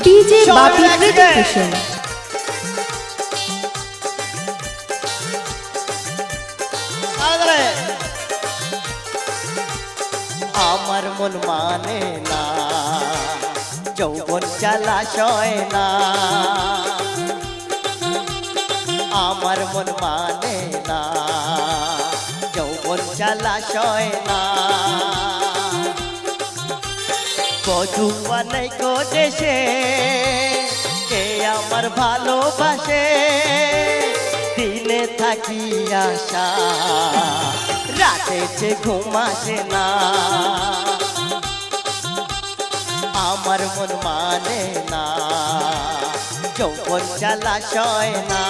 DJ Bapi presentation. আমার মন মানে না যৌবন জলাশয় না, আমার মন মানে না যৌবন জলাশয় না। বধুয়া নাই গো দেশে কে আমার ভালোবাসে, দিনে থাকি আশা রাতে যে ঘুম আসে না। আমার মন মানে না যৌবন জলাশয় না।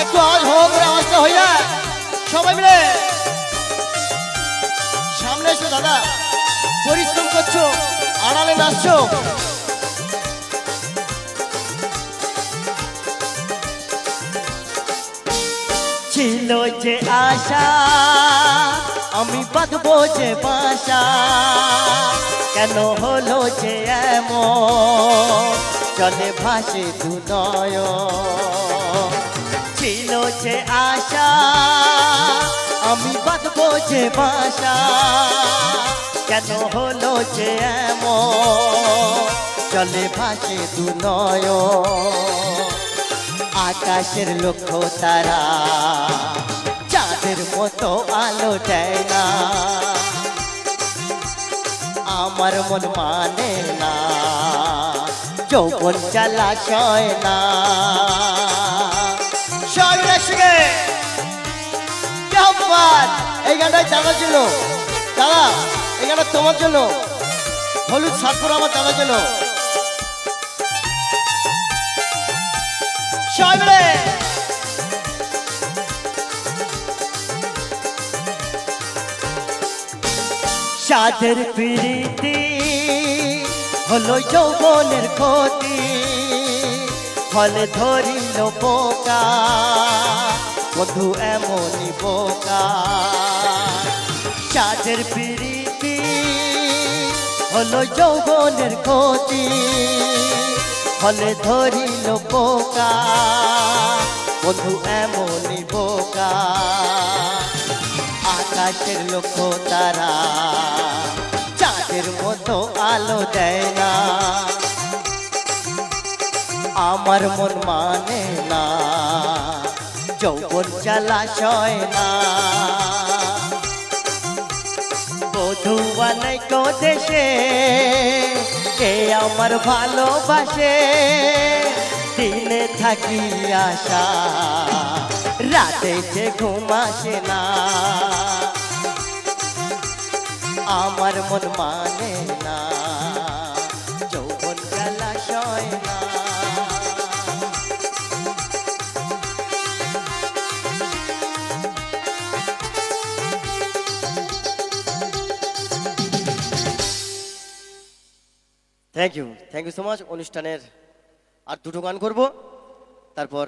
একটু আওয়াজ হোক, আওয়াজটা হইয়া সবাই মিলে সামনে এসো। দাদা পরিশ্রম করছো, আড়ালে নাচছো। ছিল যে আশা আমি বাঁধবো যে বাসা, কেন হলো যে এমন চলে ভাসে দু নয়ন। ছিল যে আশা আমি বাঁধবো যে বাসা, কেন হলো যে এমন চলে ভাসে দু নয়ন। আকাশের লক্ষ্য তারা চাঁদের মতো আলো দেয় না, আমার মন মানে না যৌবন জলাশয় না। এই গানটাই দাদার জন্য, দাদা এই গানটা তোমার জন্য, হলুদ সাতপুর আমার দাদার জন্য। সাধের প্রীতি হলো যৌবনের ক্ষতি, ফলে ধরিল বোকা বধু এমনই বোকা। সাধের প্রীতি হলো যৌবনের ক্ষতি, ফলে ধরিল বোকা বধু এমনই বোকা। আকাশের লক্ষ্য তারা চাঁদের মতো আলো দেয় না, আমার মন মানে না যৌবন জলাশয় না। বধুয়া নাই গো দেশে কে আমার ভালোবাসে, দিনে থাকি আশা রাতে যে ঘুম আসে না। আমার মন মানে না যৌবন জলাশয় না। Thank you so much. অনুষ্ঠানের আর দুটো গান করবো, তারপর